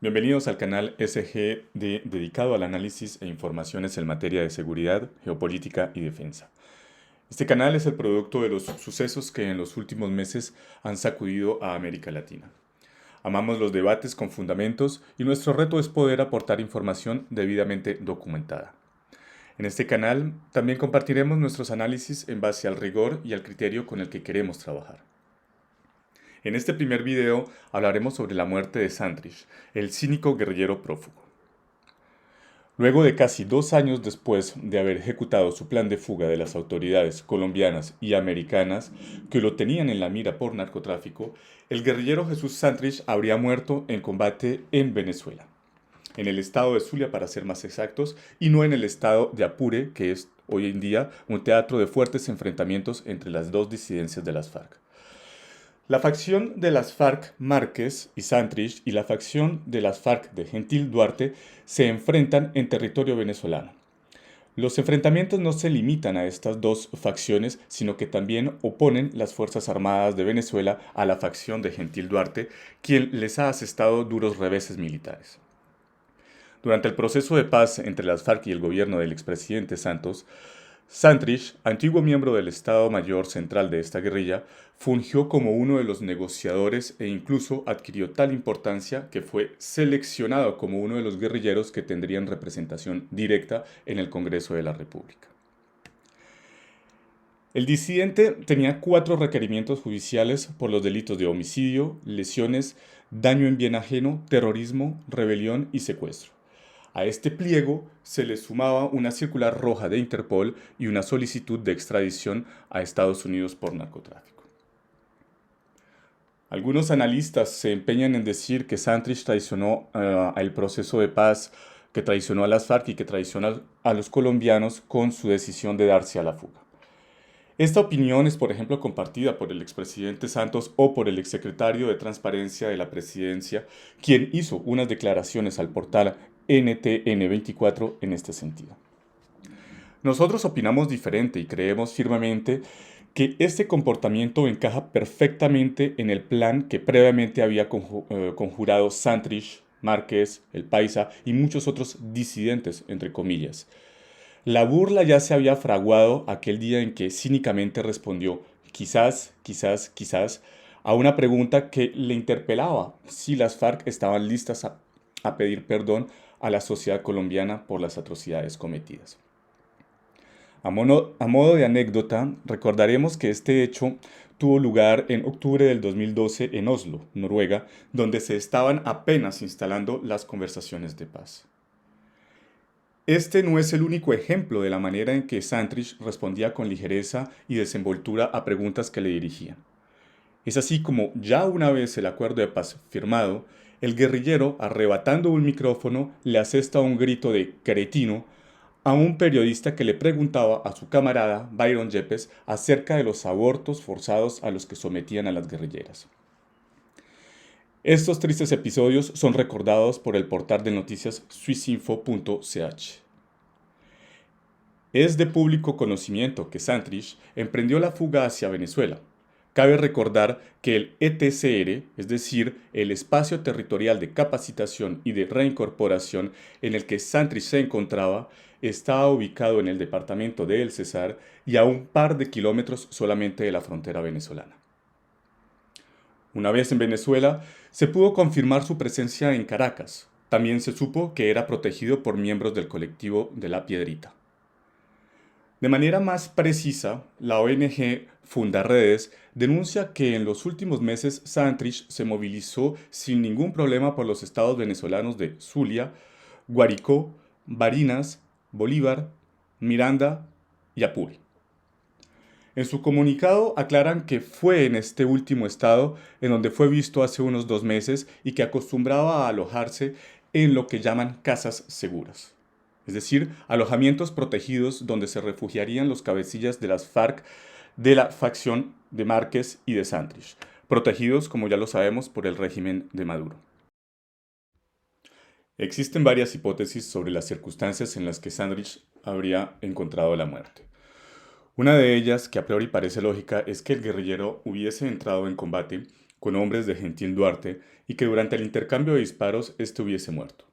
Bienvenidos al canal SGD dedicado al análisis e informaciones en materia de seguridad, geopolítica y defensa. Este canal es el producto de los sucesos que en los últimos meses han sacudido a América Latina. Amamos los debates con fundamentos y nuestro reto es poder aportar información debidamente documentada. En este canal también compartiremos nuestros análisis en base al rigor y al criterio con el que queremos trabajar. En este primer video hablaremos sobre la muerte de Santrich, el cínico guerrillero prófugo. Luego de casi 2 años después de haber ejecutado su plan de fuga de las autoridades colombianas y americanas que lo tenían en la mira por narcotráfico, el guerrillero Jesús Santrich habría muerto en combate en Venezuela, en el estado de Zulia para ser más exactos, y no en el estado de Apure, que es hoy en día un teatro de fuertes enfrentamientos entre las dos disidencias de las FARC. La facción de las FARC Márquez y Santrich y la facción de las FARC de Gentil Duarte se enfrentan en territorio venezolano. Los enfrentamientos no se limitan a estas dos facciones, sino que también oponen las Fuerzas Armadas de Venezuela a la facción de Gentil Duarte, quien les ha asestado duros reveses militares. Durante el proceso de paz entre las FARC y el gobierno del expresidente Santos, Santrich, antiguo miembro del Estado Mayor Central de esta guerrilla, fungió como uno de los negociadores e incluso adquirió tal importancia que fue seleccionado como uno de los guerrilleros que tendrían representación directa en el Congreso de la República. El disidente tenía 4 requerimientos judiciales por los delitos de homicidio, lesiones, daño en bien ajeno, terrorismo, rebelión y secuestro. A este pliego se le sumaba una circular roja de Interpol y una solicitud de extradición a Estados Unidos por narcotráfico. Algunos analistas se empeñan en decir que Santrich traicionó el proceso de paz, que traicionó a las FARC y que traicionó a los colombianos con su decisión de darse a la fuga. Esta opinión es, por ejemplo, compartida por el expresidente Santos o por el exsecretario de Transparencia de la Presidencia, quien hizo unas declaraciones al portal NTN24 en este sentido. Nosotros opinamos diferente y creemos firmemente que este comportamiento encaja perfectamente en el plan que previamente había conjurado Santrich, Márquez, el Paisa y muchos otros disidentes, entre comillas. La burla ya se había fraguado aquel día en que cínicamente respondió quizás, quizás, quizás a una pregunta que le interpelaba si las FARC estaban listas a pedir perdón a la sociedad colombiana por las atrocidades cometidas. A modo de anécdota, recordaremos que este hecho tuvo lugar en octubre del 2012 en Oslo, Noruega, donde se estaban apenas instalando las conversaciones de paz. Este no es el único ejemplo de la manera en que Santrich respondía con ligereza y desenvoltura a preguntas que le dirigían. Es así como, ya una vez el acuerdo de paz firmado, el guerrillero, arrebatando un micrófono, le asesta un grito de cretino a un periodista que le preguntaba a su camarada Byron Yepes acerca de los abortos forzados a los que sometían a las guerrilleras. Estos tristes episodios son recordados por el portal de noticias swissinfo.ch. Es de público conocimiento que Santrich emprendió la fuga hacia Venezuela. Cabe recordar que el ETCR, es decir, el espacio territorial de capacitación y de reincorporación en el que Santrich se encontraba, estaba ubicado en el departamento de El Cesar y a un par de kilómetros solamente de la frontera venezolana. Una vez en Venezuela, se pudo confirmar su presencia en Caracas. También se supo que era protegido por miembros del colectivo de La Piedrita. De manera más precisa, la ONG Fundaredes denuncia que en los últimos meses Santrich se movilizó sin ningún problema por los estados venezolanos de Zulia, Guárico, Barinas, Bolívar, Miranda y Apure. En su comunicado aclaran que fue en este último estado en donde fue visto hace unos 2 meses y que acostumbraba a alojarse en lo que llaman casas seguras, es decir, alojamientos protegidos donde se refugiarían los cabecillas de las FARC de la facción de Márquez y de Santrich, protegidos, como ya lo sabemos, por el régimen de Maduro. Existen varias hipótesis sobre las circunstancias en las que Santrich habría encontrado la muerte. Una de ellas, que a priori parece lógica, es que el guerrillero hubiese entrado en combate con hombres de Gentil Duarte y que durante el intercambio de disparos éste hubiese muerto.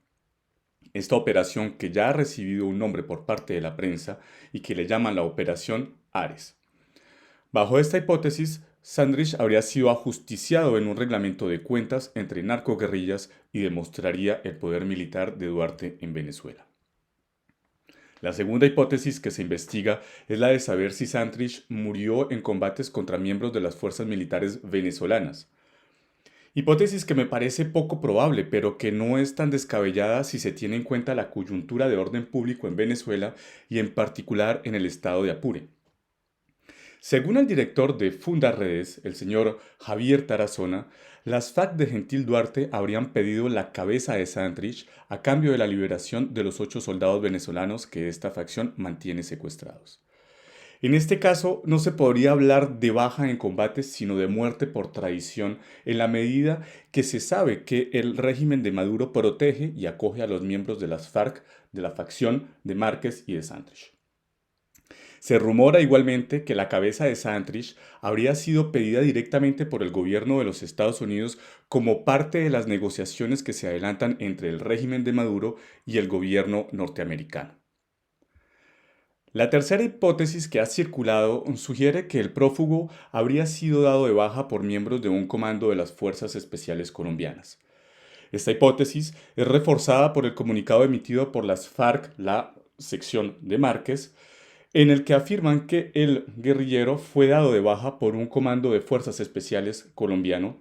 Esta operación, que ya ha recibido un nombre por parte de la prensa y que le llaman la Operación Ares. Bajo esta hipótesis, Sandrich habría sido ajusticiado en un reglamento de cuentas entre narcoguerrillas y demostraría el poder militar de Duarte en Venezuela. La segunda hipótesis que se investiga es la de saber si Sandrich murió en combates contra miembros de las fuerzas militares venezolanas. Hipótesis que me parece poco probable, pero que no es tan descabellada si se tiene en cuenta la coyuntura de orden público en Venezuela y en particular en el estado de Apure. Según el director de Fundarredes, el señor Javier Tarazona, las FARC de Gentil Duarte habrían pedido la cabeza de Sandrich a cambio de la liberación de los 8 soldados venezolanos que esta facción mantiene secuestrados. En este caso, no se podría hablar de baja en combates, sino de muerte por traición, en la medida que se sabe que el régimen de Maduro protege y acoge a los miembros de las FARC, de la facción de Márquez y de Sandrich. Se rumora igualmente que la cabeza de Sandrich habría sido pedida directamente por el gobierno de los Estados Unidos como parte de las negociaciones que se adelantan entre el régimen de Maduro y el gobierno norteamericano. La tercera hipótesis que ha circulado sugiere que el prófugo habría sido dado de baja por miembros de un comando de las Fuerzas Especiales Colombianas. Esta hipótesis es reforzada por el comunicado emitido por las FARC, la sección de Márquez, en el que afirman que el guerrillero fue dado de baja por un comando de fuerzas especiales colombiano.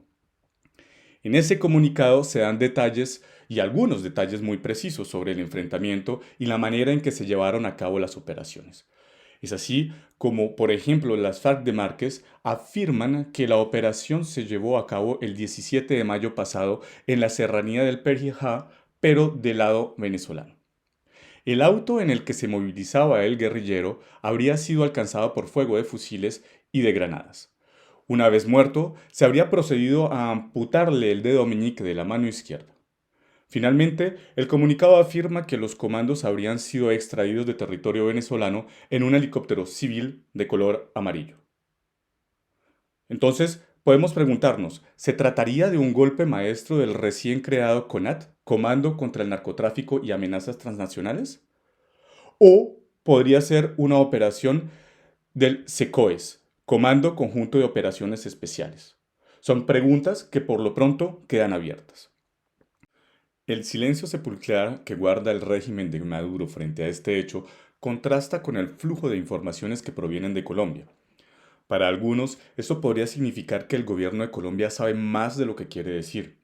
En ese comunicado se dan detalles y algunos detalles muy precisos sobre el enfrentamiento y la manera en que se llevaron a cabo las operaciones. Es así como, por ejemplo, las FARC de Márquez afirman que la operación se llevó a cabo el 17 de mayo pasado en la serranía del Perijá, pero del lado venezolano. El auto en el que se movilizaba el guerrillero habría sido alcanzado por fuego de fusiles y de granadas. Una vez muerto, se habría procedido a amputarle el dedo meñique de la mano izquierda. Finalmente, el comunicado afirma que los comandos habrían sido extraídos de territorio venezolano en un helicóptero civil de color amarillo. Entonces, podemos preguntarnos, ¿se trataría de un golpe maestro del recién creado CONAT, Comando contra el Narcotráfico y Amenazas Transnacionales? ¿O podría ser una operación del SECOES, Comando Conjunto de Operaciones Especiales? Son preguntas que por lo pronto quedan abiertas. El silencio sepulcral que guarda el régimen de Maduro frente a este hecho contrasta con el flujo de informaciones que provienen de Colombia. Para algunos, esto podría significar que el gobierno de Colombia sabe más de lo que quiere decir.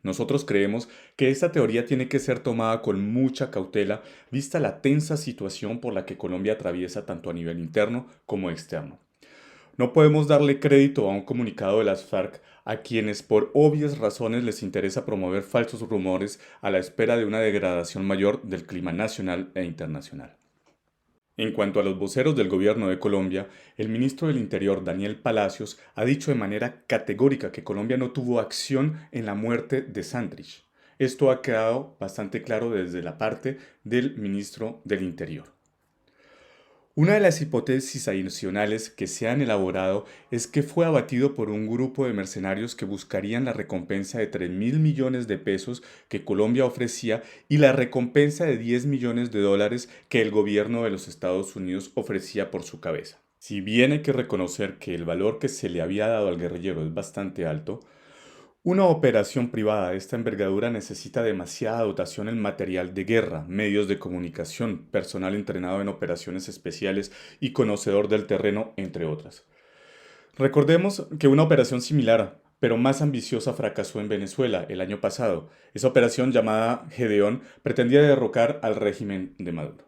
Nosotros creemos que esta teoría tiene que ser tomada con mucha cautela, vista la tensa situación por la que Colombia atraviesa tanto a nivel interno como externo. No podemos darle crédito a un comunicado de las FARC a quienes por obvias razones les interesa promover falsos rumores a la espera de una degradación mayor del clima nacional e internacional. En cuanto a los voceros del gobierno de Colombia, el ministro del Interior, Daniel Palacios, ha dicho de manera categórica que Colombia no tuvo acción en la muerte de Sandrich. Esto ha quedado bastante claro desde la parte del ministro del Interior. Una de las hipótesis adicionales que se han elaborado es que fue abatido por un grupo de mercenarios que buscarían la recompensa de 3.000 millones de pesos que Colombia ofrecía y la recompensa de 10 millones de dólares que el gobierno de los Estados Unidos ofrecía por su cabeza. Si bien hay que reconocer que el valor que se le había dado al guerrillero es bastante alto, una operación privada de esta envergadura necesita demasiada dotación en material de guerra, medios de comunicación, personal entrenado en operaciones especiales y conocedor del terreno, entre otras. Recordemos que una operación similar, pero más ambiciosa, fracasó en Venezuela el año pasado. Esa operación, llamada Gedeón, pretendía derrocar al régimen de Maduro.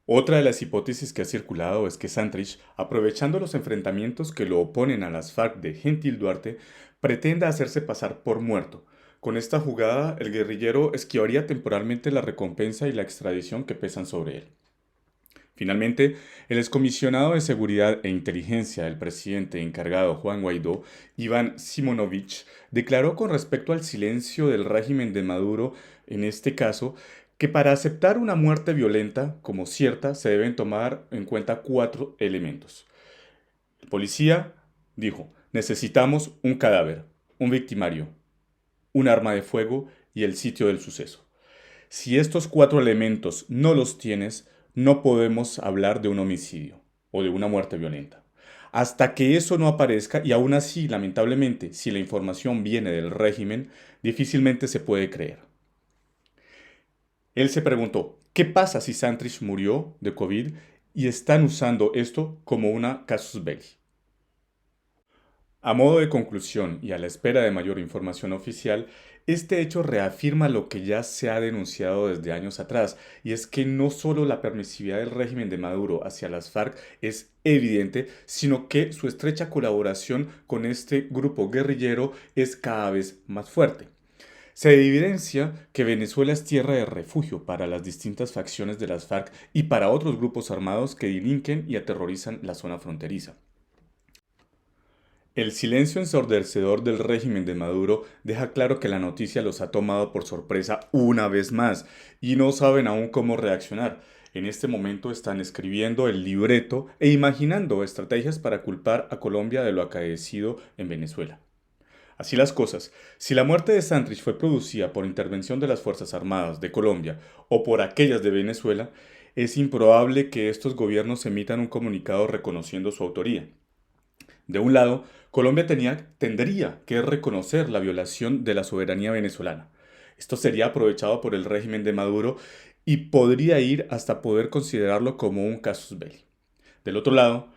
Otra de las hipótesis que ha circulado es que Sandrich, aprovechando los enfrentamientos que lo oponen a las FARC de Gentil Duarte, pretenda hacerse pasar por muerto. Con esta jugada, el guerrillero esquivaría temporalmente la recompensa y la extradición que pesan sobre él. Finalmente, el excomisionado de Seguridad e Inteligencia del presidente encargado Juan Guaidó, Iván Simonovich, declaró con respecto al silencio del régimen de Maduro, en este caso, que para aceptar una muerte violenta como cierta se deben tomar en cuenta 4 elementos. El policía dijo, Necesitamos un cadáver, un victimario, un arma de fuego y el sitio del suceso. Si estos cuatro elementos no los tienes, no podemos hablar de un homicidio o de una muerte violenta. Hasta que eso no aparezca, y aún así, lamentablemente, si la información viene del régimen, difícilmente se puede creer. Él se preguntó, ¿qué pasa si Santrich murió de COVID y están usando esto como una casus belli? A modo de conclusión y a la espera de mayor información oficial, este hecho reafirma lo que ya se ha denunciado desde años atrás, y es que no solo la permisividad del régimen de Maduro hacia las FARC es evidente, sino que su estrecha colaboración con este grupo guerrillero es cada vez más fuerte. Se evidencia que Venezuela es tierra de refugio para las distintas facciones de las FARC y para otros grupos armados que delinquen y aterrorizan la zona fronteriza. El silencio ensordecedor del régimen de Maduro deja claro que la noticia los ha tomado por sorpresa una vez más y no saben aún cómo reaccionar. En este momento están escribiendo el libreto e imaginando estrategias para culpar a Colombia de lo acaecido en Venezuela. Así las cosas, si la muerte de Santrich fue producida por intervención de las Fuerzas Armadas de Colombia o por aquellas de Venezuela, es improbable que estos gobiernos emitan un comunicado reconociendo su autoría. De un lado, Colombia tendría que reconocer la violación de la soberanía venezolana. Esto sería aprovechado por el régimen de Maduro y podría ir hasta poder considerarlo como un casus belli. Del otro lado,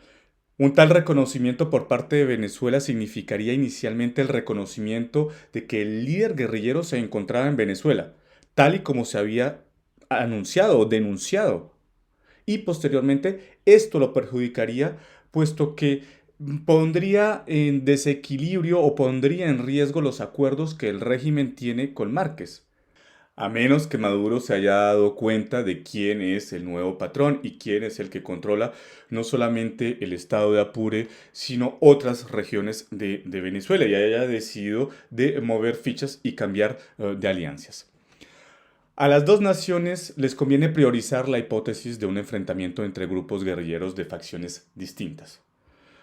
un tal reconocimiento por parte de Venezuela significaría inicialmente el reconocimiento de que el líder guerrillero se encontraba en Venezuela, tal y como se había anunciado o denunciado. Y posteriormente esto lo perjudicaría, puesto que pondría en desequilibrio o pondría en riesgo los acuerdos que el régimen tiene con Márquez. A menos que Maduro se haya dado cuenta de quién es el nuevo patrón y quién es el que controla no solamente el estado de Apure, sino otras regiones de Venezuela, y haya decidido de mover fichas y cambiar de alianzas. A las dos naciones les conviene priorizar la hipótesis de un enfrentamiento entre grupos guerrilleros de facciones distintas.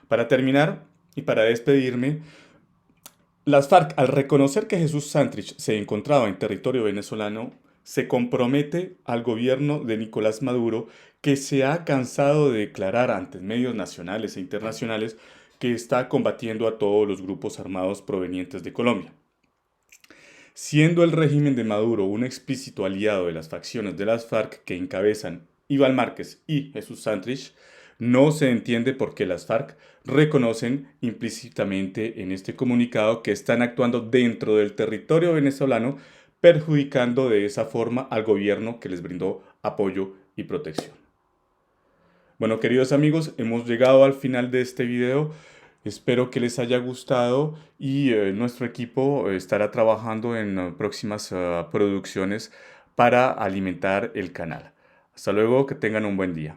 Para terminar y para despedirme, las FARC, al reconocer que Jesús Santrich se encontraba en territorio venezolano, se compromete al gobierno de Nicolás Maduro, que se ha cansado de declarar ante medios nacionales e internacionales que está combatiendo a todos los grupos armados provenientes de Colombia. Siendo el régimen de Maduro un explícito aliado de las facciones de las FARC que encabezan Iván Márquez y Jesús Santrich, no se entiende por qué las FARC reconocen implícitamente en este comunicado que están actuando dentro del territorio venezolano, perjudicando de esa forma al gobierno que les brindó apoyo y protección. Bueno, queridos amigos, hemos llegado al final de este video. Espero que les haya gustado y nuestro equipo estará trabajando en próximas producciones para alimentar el canal. Hasta luego, que tengan un buen día.